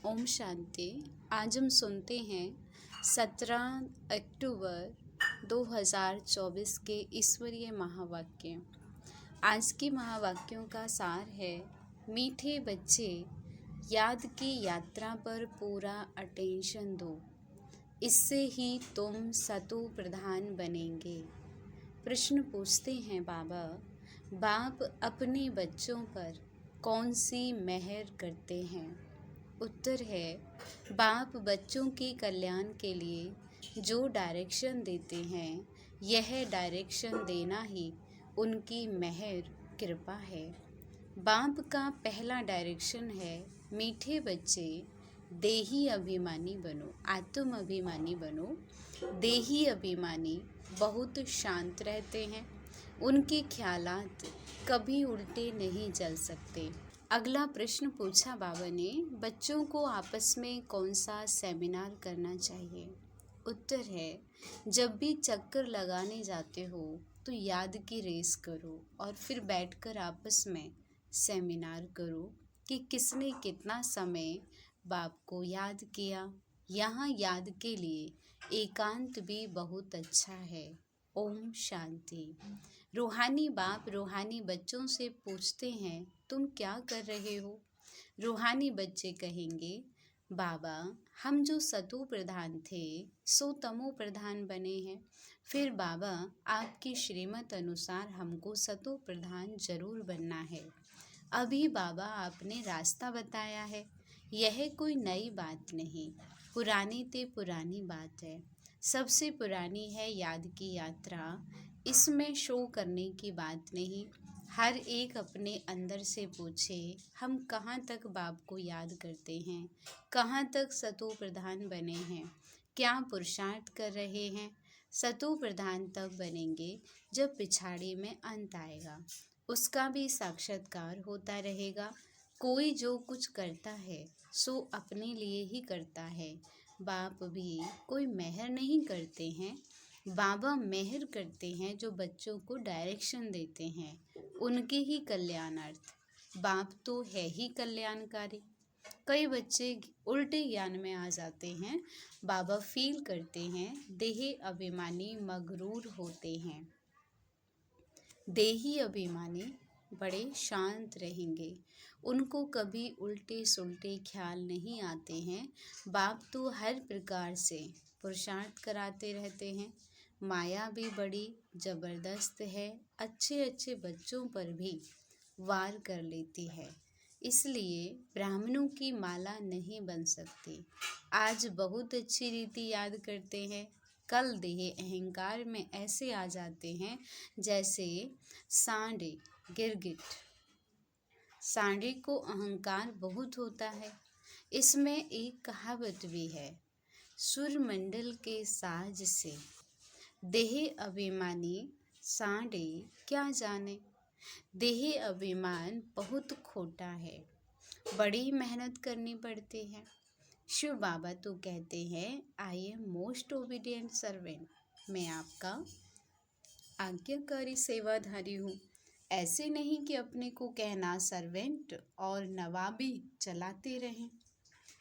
ओम शांति। आज हम सुनते हैं 17 अक्टूबर 2024 के ईश्वरीय महावाक्य। आज के महावाक्यों का सार है, मीठे बच्चे याद की यात्रा पर पूरा अटेंशन दो, इससे ही तुम सतो प्रधान बनेंगे। प्रश्न पूछते हैं बाबा, बाप अपने बच्चों पर कौन सी मेहर करते हैं? उत्तर है, बाप बच्चों के कल्याण के लिए जो डायरेक्शन देते हैं, यह डायरेक्शन देना ही उनकी मेहर कृपा है। बाप का पहला डायरेक्शन है, मीठे बच्चे देही अभिमानी बनो, आत्म अभिमानी बनो। देही अभिमानी बहुत शांत रहते हैं, उनके ख्यालात कभी उल्टे नहीं चल सकते। अगला प्रश्न पूछा बाबा ने, बच्चों को आपस में कौन सा सेमिनार करना चाहिए? उत्तर है, जब भी चक्कर लगाने जाते हो तो याद की रेस करो और फिर बैठकर आपस में सेमिनार करो कि किसने कितना समय बाप को याद किया। यहाँ याद के लिए एकांत भी बहुत अच्छा है। ओम शांति। रूहानी बाप रूहानी बच्चों से पूछते हैं, तुम क्या कर रहे हो? रूहानी बच्चे कहेंगे, बाबा हम जो सतो प्रधान थे सो तमो प्रधान बने हैं। फिर बाबा आपकी श्रीमत अनुसार हमको सतो प्रधान जरूर बनना है। अभी बाबा आपने रास्ता बताया है, यह कोई नई बात नहीं, पुरानी ते पुरानी बात है। सबसे पुरानी है याद की यात्रा। इसमें शो करने की बात नहीं। हर एक अपने अंदर से पूछे, हम कहाँ तक बाप को याद करते हैं, कहाँ तक सतो प्रधान बने हैं, क्या पुरुषार्थ कर रहे हैं। सतो प्रधान तब बनेंगे जब पिछाड़ी में अंत आएगा, उसका भी साक्षात्कार होता रहेगा। कोई जो कुछ करता है सो अपने लिए ही करता है। बाप भी कोई मेहर नहीं करते हैं, बाबा मेहर करते हैं जो बच्चों को डायरेक्शन देते हैं, उनके ही कल्याणार्थ। बाप तो है ही कल्याणकारी। कई बच्चे उल्टे ज्ञान में आ जाते हैं। बाबा फील करते हैं, देही अभिमानी मगरूर होते हैं। देही अभिमानी बड़े शांत रहेंगे, उनको कभी उल्टे सुल्टे ख्याल नहीं आते हैं। बाप तो हर प्रकार से पुरुषार्थ कराते रहते हैं। माया भी बड़ी जबरदस्त है, अच्छे अच्छे बच्चों पर भी वार कर लेती है, इसलिए ब्राह्मणों की माला नहीं बन सकती। आज बहुत अच्छी रीति याद करते हैं, कल देह अहंकार में ऐसे आ जाते हैं जैसे सांडे गिरगिट। सांडे को अहंकार बहुत होता है। इसमें एक कहावत भी है, सूर्यमंडल के साज से देह अभिमानी सांडे क्या जाने। देह अभिमान बहुत खोटा है, बड़ी मेहनत करनी पड़ती है। शिव बाबा तो कहते हैं, I am most obedient servant, मैं आपका आज्ञाकारी सेवाधारी हूँ। ऐसे नहीं कि अपने को कहना सर्वेंट और नवाबी चलाते रहें।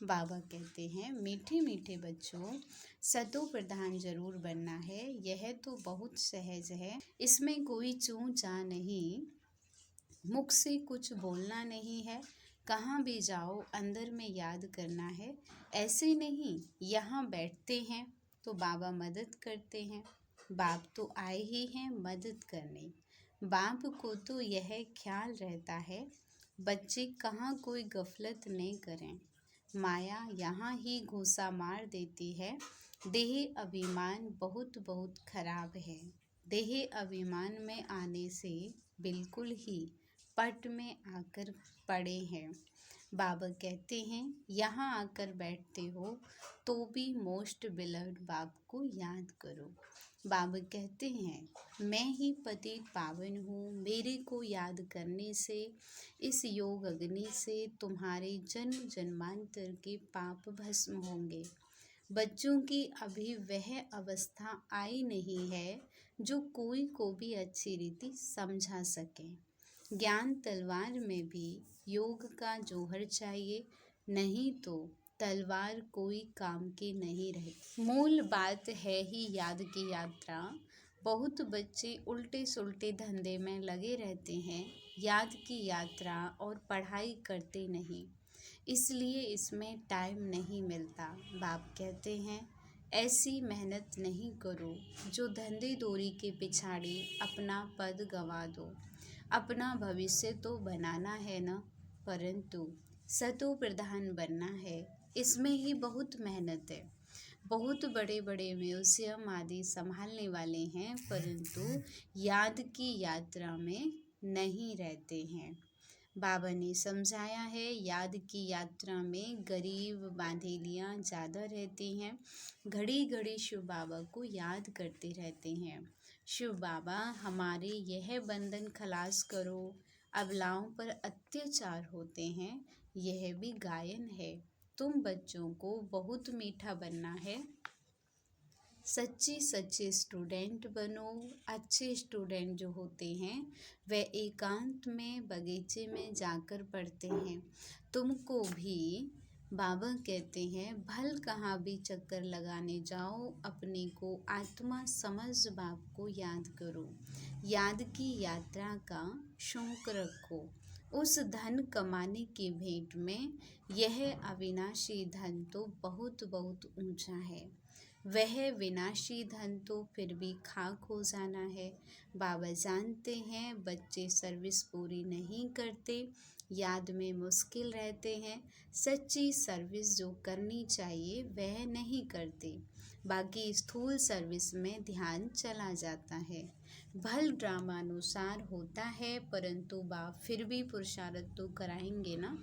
बाबा कहते हैं, मीठे मीठे बच्चों, सतो प्रधान जरूर बनना है। यह तो बहुत सहज है, इसमें कोई चूं चा नहीं, मुख से कुछ बोलना नहीं है। कहाँ भी जाओ अंदर में याद करना है। ऐसे नहीं यहाँ बैठते हैं तो बाबा मदद करते हैं, बाप तो आए ही हैं मदद करने। बाप को तो यह ख्याल रहता है, बच्चे कहाँ कोई गफलत नहीं करें। माया यहाँ ही घूसा मार देती है। देह अभिमान बहुत बहुत खराब है। देह अभिमान में आने से बिल्कुल ही पट में आकर पड़े हैं। बाबा कहते हैं, यहाँ आकर बैठते हो तो भी मोस्ट बिलव्ड बाप को याद करो। बाबा कहते हैं, मैं ही पतित पावन हूँ, मेरे को याद करने से, इस योग अग्नि से तुम्हारे जन्म जन्मांतर के पाप भस्म होंगे। बच्चों की अभी वह अवस्था आई नहीं है जो कोई को भी अच्छी रीति समझा सके। ज्ञान तलवार में भी योग का जौहर चाहिए, नहीं तो तलवार कोई काम की नहीं रहती। मूल बात है ही याद की यात्रा। बहुत बच्चे उल्टे सुलटे धंधे में लगे रहते हैं, याद की यात्रा और पढ़ाई करते नहीं, इसलिए इसमें टाइम नहीं मिलता। बाप कहते हैं ऐसी मेहनत नहीं करो जो धंधे दोरी के पिछाड़ी अपना पद गंवा दो। अपना भविष्य तो बनाना है न, परंतु सतो प्रधान बनना है, इसमें ही बहुत मेहनत है। बहुत बड़े बड़े म्यूजियम आदि संभालने वाले हैं, परंतु याद की यात्रा में नहीं रहते हैं। बाबा ने समझाया है याद की यात्रा में गरीब बांधेलियाँ ज़्यादा रहती हैं। घड़ी घड़ी शिव बाबा को याद करते रहते हैं। शिव बाबा हमारे यह बंधन खलास करो, अबलाओं पर अत्याचार होते हैं, यह भी गायन है। तुम बच्चों को बहुत मीठा बनना है, सच्चे स्टूडेंट बनो। अच्छे स्टूडेंट जो होते हैं वह एकांत में बगीचे में जाकर पढ़ते हैं। तुमको भी बाबा कहते हैं भल कहाँ भी चक्कर लगाने जाओ, अपने को आत्मा समझ बाप को याद करो। याद की यात्रा का शौक रखो। उस धन कमाने की भेंट में यह अविनाशी धन तो बहुत बहुत ऊंचा है। वह विनाशी धन तो फिर भी खाक हो जाना है। बाबा जानते हैं बच्चे सर्विस पूरी नहीं करते, याद में मुश्किल रहते हैं, सच्ची सर्विस जो करनी चाहिए वह नहीं करते, बाकी स्थूल सर्विस में ध्यान चला जाता है। भल ड्रामानुसार होता है, परंतु बाप फिर भी पुरुषार्थ तो कराएंगे ना।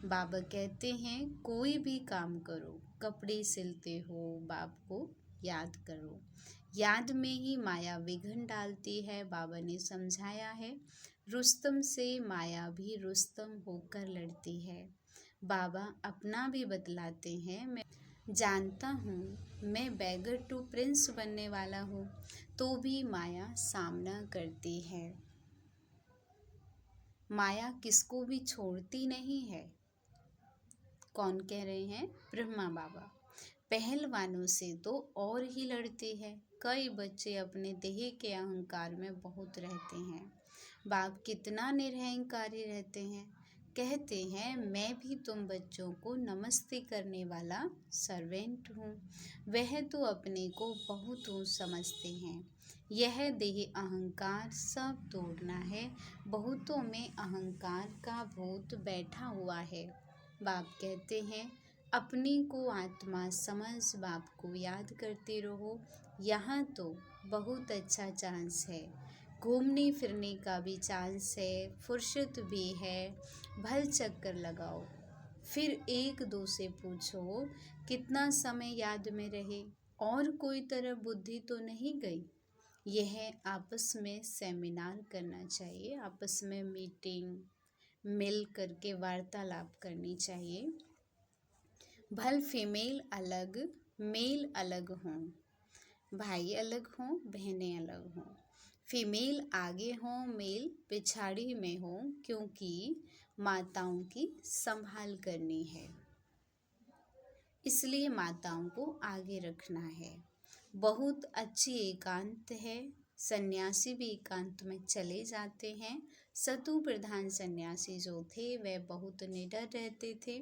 बाबा कहते हैं कोई भी काम करो, कपड़े सिलते हो, बाप को याद करो। याद में ही माया विघ्न डालती है। बाबा ने समझाया है रुस्तम से माया भी रुस्तम होकर लड़ती है। बाबा अपना भी बतलाते हैं मैं जानता हूँ मैं बैगर टू प्रिंस बनने वाला हूँ, तो भी माया सामना करती है। माया किसको भी छोड़ती नहीं है। कौन कह रहे हैं? ब्रह्मा बाबा। पहलवानों से तो और ही लड़ती है। कई बच्चे अपने देह के अहंकार में बहुत रहते हैं। बाप कितना निरहंकारी रहते हैं। कहते हैं मैं भी तुम बच्चों को नमस्ते करने वाला सर्वेंट हूँ। वह तो अपने को बहुत ऊंच समझते हैं। यह देह अहंकार सब तोड़ना है। बहुतों में अहंकार का भूत बैठा हुआ है। बाप कहते हैं अपनी को आत्मा समझ बाप को याद करते रहो। यहाँ तो बहुत अच्छा चांस है, घूमने फिरने का भी चांस है, फुर्सत भी है। भल चक्कर लगाओ, फिर एक दो से पूछो कितना समय याद में रहे, और कोई तरह बुद्धि तो नहीं गई। यह आपस में सेमिनार करना चाहिए, आपस में मीटिंग मिल करके वार्तालाप करनी चाहिए। भल फीमेल अलग मेल अलग हों, भाई अलग हों बहनें अलग हों, फीमेल आगे हों मेल पिछाड़ी में हों, क्योंकि माताओं की संभाल करनी है, इसलिए माताओं को आगे रखना है। बहुत अच्छी एकांत है। सन्यासी भी एकांत में चले जाते हैं। सतु प्रधान सन्यासी जो थे वह बहुत निडर रहते थे,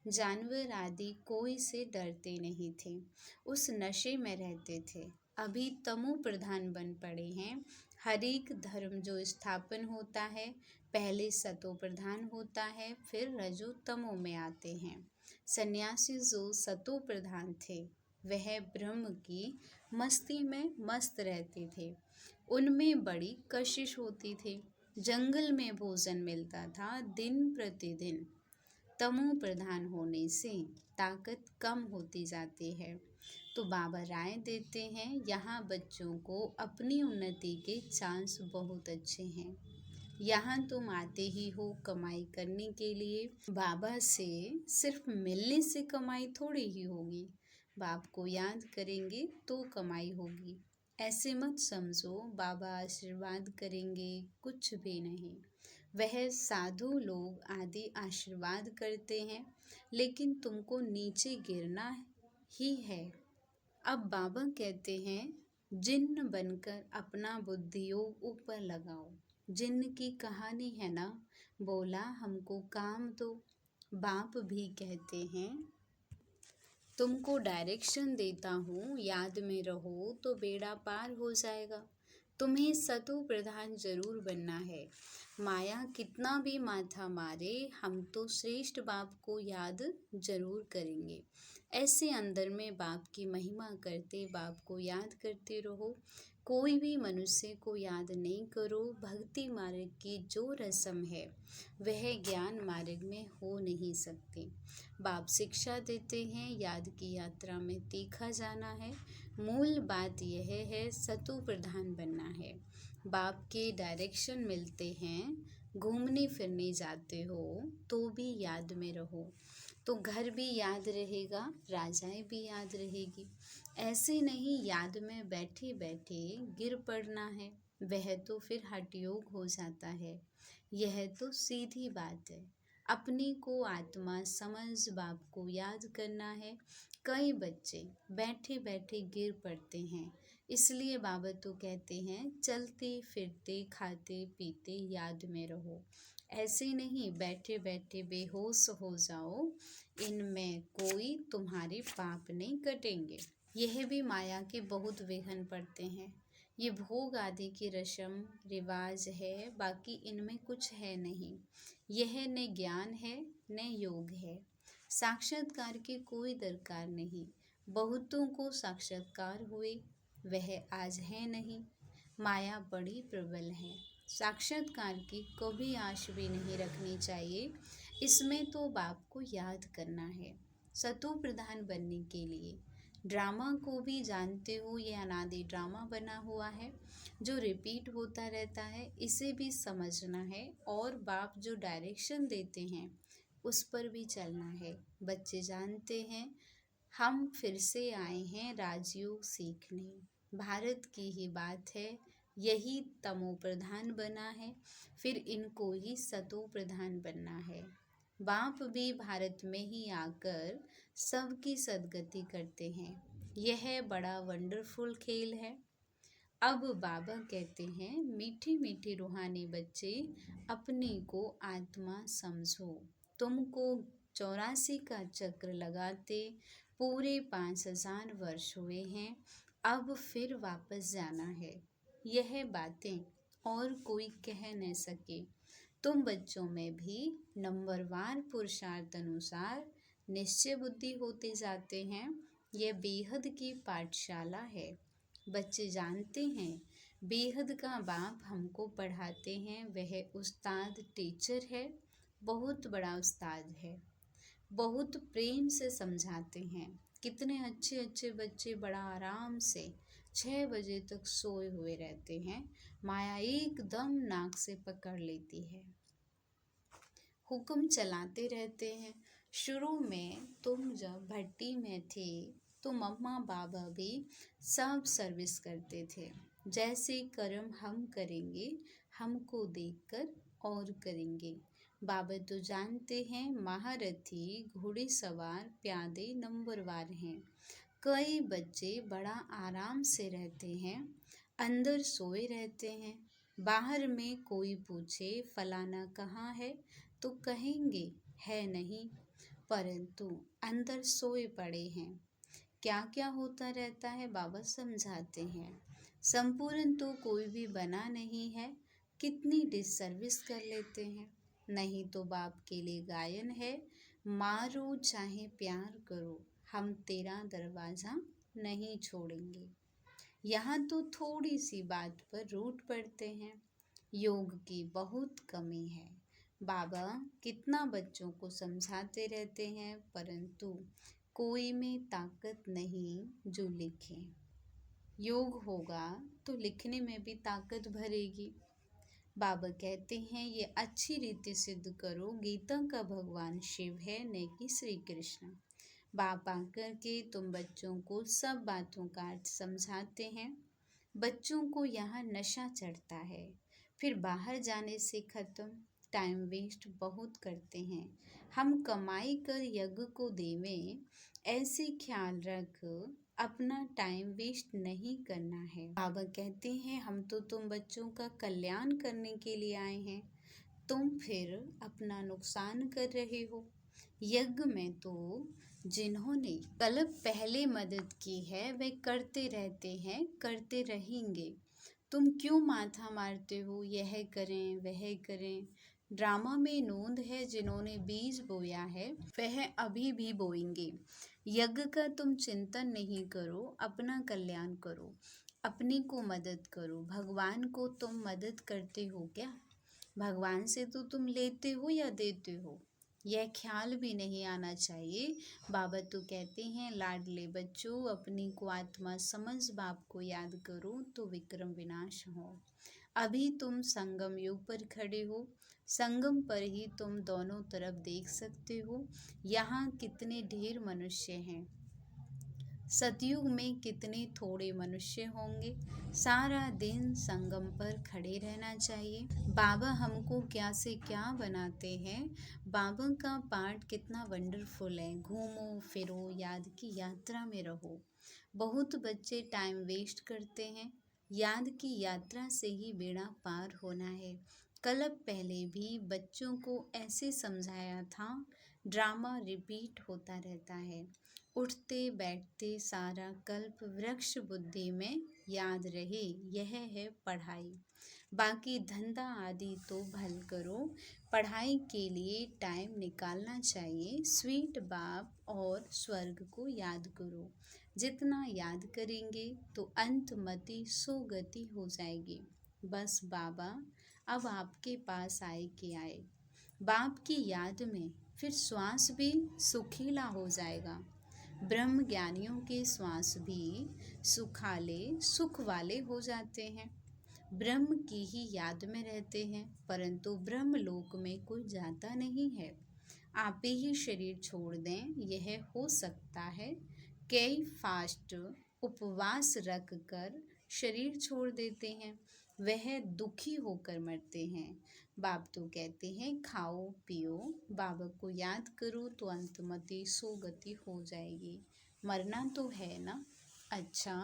जानवर आदि कोई से डरते नहीं थे, उस नशे में रहते थे। अभी तमु प्रधान बन पड़े हैं। हर एक धर्म जो स्थापन होता है पहले सतो प्रधान होता है, फिर रजो तमो में आते हैं। सन्यासी जो सतो प्रधान थे वह ब्रह्म की मस्ती में मस्त रहते थे। उनमें बड़ी कशिश होती थी। जंगल में भोजन मिलता था दिन प्रतिदिन। तमो प्रधान होने से ताकत कम होती जाती है। तो बाबा राय देते हैं यहाँ बच्चों को अपनी उन्नति के चांस बहुत अच्छे हैं। यहाँ तुम आते ही हो कमाई करने के लिए। बाबा से सिर्फ मिलने से कमाई थोड़ी ही होगी, बाप को याद करेंगे तो कमाई होगी। ऐसे मत समझो बाबा आशीर्वाद करेंगे, कुछ भी नहीं। वह साधु लोग आदि आशीर्वाद करते हैं, लेकिन तुमको नीचे गिरना ही है। अब बाबा कहते हैं, जिन्न बनकर अपना बुद्धियोग ऊपर लगाओ। जिन्न की कहानी है ना, बोला हमको काम दो। बाप भी कहते हैं, तुमको डायरेक्शन देता हूँ, याद में रहो तो बेड़ा पार हो जाएगा। तुम्हें सतो प्रधान जरूर बनना है। माया कितना भी माथा मारे, हम तो श्रेष्ठ बाप को याद जरूर करेंगे। ऐसे अंदर में बाप की महिमा करते, बाप को याद करते रहो। कोई भी मनुष्य को याद नहीं करो। भक्ति मार्ग की जो रस्म है वह ज्ञान मार्ग में हो नहीं सकती। बाप शिक्षा देते हैं, याद की यात्रा में तीखा जाना है। मूल बात यह है, सतु प्रधान बनना है। बाप के डायरेक्शन मिलते हैं, घूमने फिरने जाते हो तो भी याद में रहो, तो घर भी याद रहेगा, राजाएं भी याद रहेगी। ऐसे नहीं याद में बैठे बैठे गिर पड़ना है, वह तो फिर हठयोग हो जाता है। यह तो सीधी बात है। अपने को आत्मा समझ बाप को याद करना है। कई बच्चे बैठे बैठे गिर पड़ते हैं, इसलिए बाबा तो कहते हैं, चलते फिरते खाते पीते याद में रहो। ऐसे नहीं बैठे बैठे बेहोश हो जाओ, इनमें कोई तुम्हारे पाप नहीं कटेंगे। यह भी माया के बहुत विघन पड़ते हैं। ये भोग आदि की रस्म रिवाज है, बाकी इनमें कुछ है नहीं। यह न ज्ञान है न योग है। साक्षात्कार की कोई दरकार नहीं। बहुतों को साक्षात्कार हुए, वह आज है नहीं। माया बड़ी प्रबल है। साक्षात्कार की कभी आश भी नहीं रखनी चाहिए। इसमें तो बाप को याद करना है। सतो प्रधान बनने के लिए ड्रामा को भी जानते हो, ये अनादि ड्रामा बना हुआ है जो रिपीट होता रहता है, इसे भी समझना है। और बाप जो डायरेक्शन देते हैं उस पर भी चलना है। बच्चे जानते हैं, हम फिर से आए हैं राजयोग सीखने। भारत की ही बात है, यही तमो प्रधान बना है, फिर इनको ही सतो प्रधान बनना है। बाप भी भारत में ही आकर सबकी सद्गति करते हैं। यह बड़ा वंडरफुल खेल है। अब बाबा कहते हैं, मीठे मीठे रूहानी बच्चे, अपने को आत्मा समझो। तुमको 84 का चक्र लगाते पूरे 5000 वर्ष हुए हैं। अब फिर वापस जाना है। यह बातें और कोई कह न सके। तुम बच्चों में भी नंबरवार पुरुषार्थ अनुसार निश्चय बुद्धि होते जाते हैं। यह बेहद की पाठशाला है। बच्चे जानते हैं, बेहद का बाप हमको पढ़ाते हैं, वह उस्ताद टीचर है, बहुत बड़ा उस्ताद है। बहुत प्रेम से समझाते हैं। कितने अच्छे अच्छे बच्चे बड़ा आराम से 6 बजे तक सोए हुए रहते हैं। माया एकदम नाक से पकड़ लेती है, हुक्म चलाते रहते हैं। शुरू में तुम जब भट्टी में थे तो मम्मा बाबा भी सब सर्विस करते थे। जैसे कर्म हम करेंगे, हमको देखकर और करेंगे। बाबा तो जानते हैं, महारथी घोड़ेसवार प्यादे नंबरवार हैं। कई बच्चे बड़ा आराम से रहते हैं, अंदर सोए रहते हैं। बाहर में कोई पूछे फलाना कहाँ है तो कहेंगे है नहीं, परंतु अंदर सोए पड़े हैं। क्या क्या होता रहता है बाबा समझाते हैं। संपूर्ण तो कोई भी बना नहीं है, कितनी डिसर्विस कर लेते हैं। नहीं तो बाप के लिए गायन है, मारो चाहे प्यार करो, हम तेरा दरवाज़ा नहीं छोड़ेंगे। यहाँ तो थोड़ी सी बात पर रूठ पड़ते हैं। योग की बहुत कमी है। बाबा कितना बच्चों को समझाते रहते हैं, परंतु कोई में ताकत नहीं जो लिखे। योग होगा तो लिखने में भी ताकत भरेगी। बाबा कहते हैं, ये अच्छी रीति सिद्ध करो, गीता का भगवान शिव है न कि श्री कृष्ण। बाप आकर के तुम बच्चों को सब बातों का अर्थ समझाते हैं। बच्चों को यहाँ नशा चढ़ता है, फिर बाहर जाने से ख़त्म। टाइम वेस्ट बहुत करते हैं। हम कमाई कर यज्ञ को देवें, ऐसे ख्याल रख, अपना टाइम वेस्ट नहीं करना है। बाबा कहते हैं हम तो तुम बच्चों का कल्याण करने के लिए आए हैं, तुम फिर अपना नुकसान कर रहे हो। यज्ञ में तो जिन्होंने कल पहले मदद की है वे करते रहते हैं, करते रहेंगे। तुम क्यों माथा मारते हो, यह करें वह करें। ड्रामा में नोंद है जिन्होंने बीज बोया है वह अभी भी बोएंगे। यज्ञ का तुम चिंतन नहीं करो, अपना कल्याण करो, अपने को मदद करो। भगवान को तुम मदद करते हो क्या? भगवान से तो तुम लेते हो या देते हो, यह ख्याल भी नहीं आना चाहिए। बाबा तो कहते हैं लाडले बच्चों, अपनी को आत्मा समझ बाप को याद करो तो विक्रम विनाश हो। अभी तुम संगम युग पर खड़े हो, संगम पर ही तुम दोनों तरफ देख सकते हो। यहाँ कितने ढेर मनुष्य हैं, सतयुग में कितने थोड़े मनुष्य होंगे। सारा दिन संगम पर खड़े रहना चाहिए। बाबा हमको क्या से क्या बनाते हैं। बाबा का पाठ कितना वंडरफुल है। घूमो फिरो, याद की यात्रा में रहो। बहुत बच्चे टाइम वेस्ट करते हैं। याद की यात्रा से ही बेड़ा पार होना है। कल पहले भी बच्चों को ऐसे समझाया था। ड्रामा रिपीट होता रहता है। उठते बैठते सारा कल्प वृक्ष बुद्धि में याद रहे, यह है पढ़ाई। बाकी धंधा आदि तो भल करो, पढ़ाई के लिए टाइम निकालना चाहिए। स्वीट बाप और स्वर्ग को याद करो। जितना याद करेंगे तो अंतमति सुगति हो जाएगी। बस बाबा अब आपके पास आए कि आए। बाप की याद में फिर श्वास भी सुखीला हो जाएगा। ब्रह्म ज्ञानियों के श्वास भी सुखाले सुख वाले हो जाते हैं। ब्रह्म की ही याद में रहते हैं, परंतु ब्रह्म लोक में कोई जाता नहीं है। आप ही शरीर छोड़ दें, यह हो सकता है। कई फास्ट उपवास रख कर शरीर छोड़ देते हैं, वह दुखी होकर मरते हैं। बाप तो कहते हैं खाओ पियो, बाबा को याद करो तो अंतमति सुगति हो जाएगी। मरना तो है ना। अच्छा,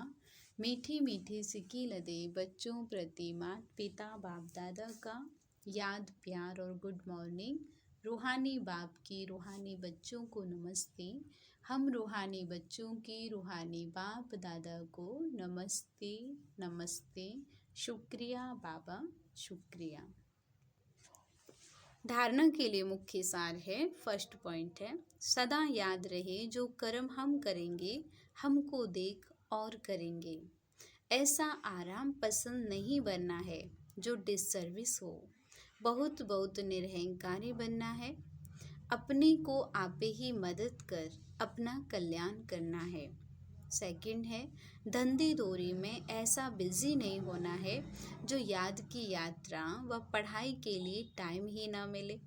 मीठी मीठी सिक्की लदे बच्चों प्रति माता पिता बाप दादा का याद प्यार और गुड मॉर्निंग। रूहानी बाप की रूहानी बच्चों को नमस्ते। हम रूहानी बच्चों की रूहानी बाप दादा को नमस्ते नमस्ते। शुक्रिया बाबा, शुक्रिया। धारणा के लिए मुख्य सार है, फर्स्ट पॉइंट है, सदा याद रहे जो कर्म हम करेंगे हमको देख और करेंगे। ऐसा आराम पसंद नहीं बनना है जो डिसर्विस हो। बहुत बहुत निरहंकारी बनना है। अपने को आप ही मदद कर अपना कल्याण करना है। सेकंड है, धंधी दोरी में ऐसा बिजी नहीं होना है जो याद की यात्रा व पढ़ाई के लिए टाइम ही ना मिले।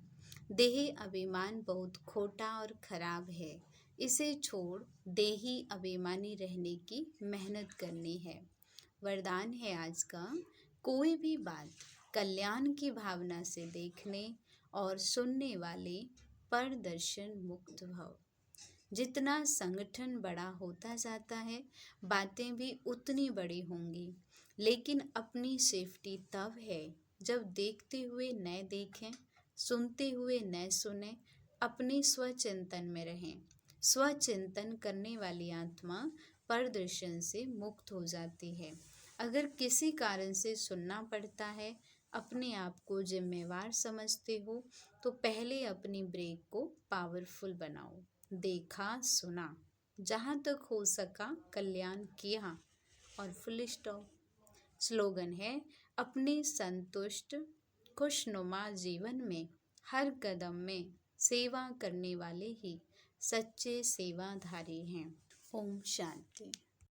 देही अभिमान बहुत खोटा और खराब है, इसे छोड़ देही अभिमानी रहने की मेहनत करनी है। वरदान है आज का, कोई भी बात कल्याण की भावना से देखने और सुनने वाले परदर्शन मुक्त भव। जितना संगठन बड़ा होता जाता है, बातें भी उतनी बड़ी होंगी, लेकिन अपनी सेफ्टी तब है जब देखते हुए न देखें, सुनते हुए न सुने, अपने स्वचिंतन में रहें। स्वचिंतन करने वाली आत्मा परदर्शन से मुक्त हो जाती है। अगर किसी कारण से सुनना पड़ता है, अपने आप को जिम्मेवार समझते हो, तो पहले अपनी ब्रेक को पावरफुल बनाओ। देखा सुना, जहाँ तक हो सका कल्याण किया और फुल स्टॉप। स्लोगन है, अपने संतुष्ट खुशनुमा जीवन में हर कदम में सेवा करने वाले ही सच्चे सेवाधारी हैं। ओम शांति।